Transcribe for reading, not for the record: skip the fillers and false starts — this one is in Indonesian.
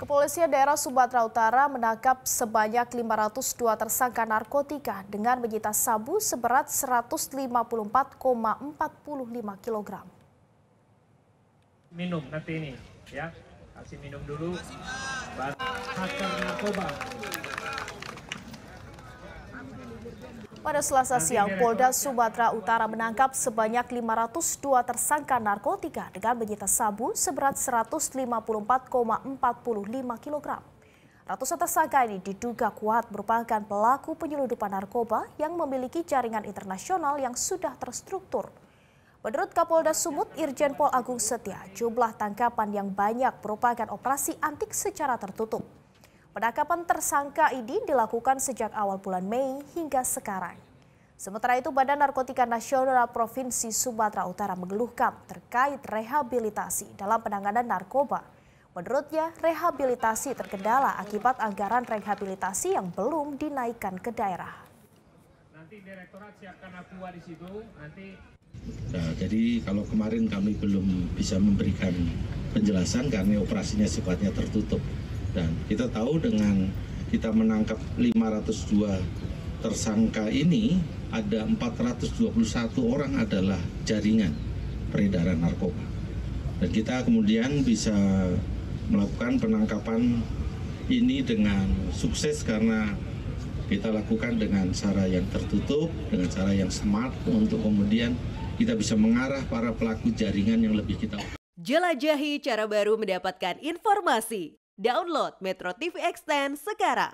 Kepolisian daerah Sumatera Utara menangkap sebanyak 502 tersangka narkotika dengan menyita sabu seberat 154,45 kg. Minum nanti ini, ya. Kasih minum dulu. Hacker narkoba. Pada Selasa siang, Polda Sumatera Utara menangkap sebanyak 502 tersangka narkotika dengan menyita sabu seberat 154,45 kg. Ratusan tersangka ini diduga kuat merupakan pelaku penyelundupan narkoba yang memiliki jaringan internasional yang sudah terstruktur. Menurut Kapolda Sumut, Irjen Pol Agung Setia, jumlah tangkapan yang banyak merupakan operasi antik secara tertutup. Penangkapan tersangka ini dilakukan sejak awal bulan Mei hingga sekarang. Sementara itu, Badan Narkotika Nasional Provinsi Sumatera Utara mengeluhkan terkait rehabilitasi dalam penanganan narkoba. Menurutnya, rehabilitasi terkendala akibat anggaran rehabilitasi yang belum dinaikkan ke daerah. Nanti direktorat siapkan aqua di situ, nanti. Nah, jadi kalau kemarin kami belum bisa memberikan penjelasan karena operasinya sifatnya tertutup. Dan kita tahu dengan kita menangkap 502 tersangka ini, ada 421 orang adalah jaringan peredaran narkoba. Dan kita kemudian bisa melakukan penangkapan ini dengan sukses karena kita lakukan dengan cara yang tertutup, dengan cara yang smart untuk kemudian kita bisa mengarah para pelaku jaringan yang lebih kita. Jelajahi cara baru mendapatkan informasi. Download Metro TV Extend sekarang.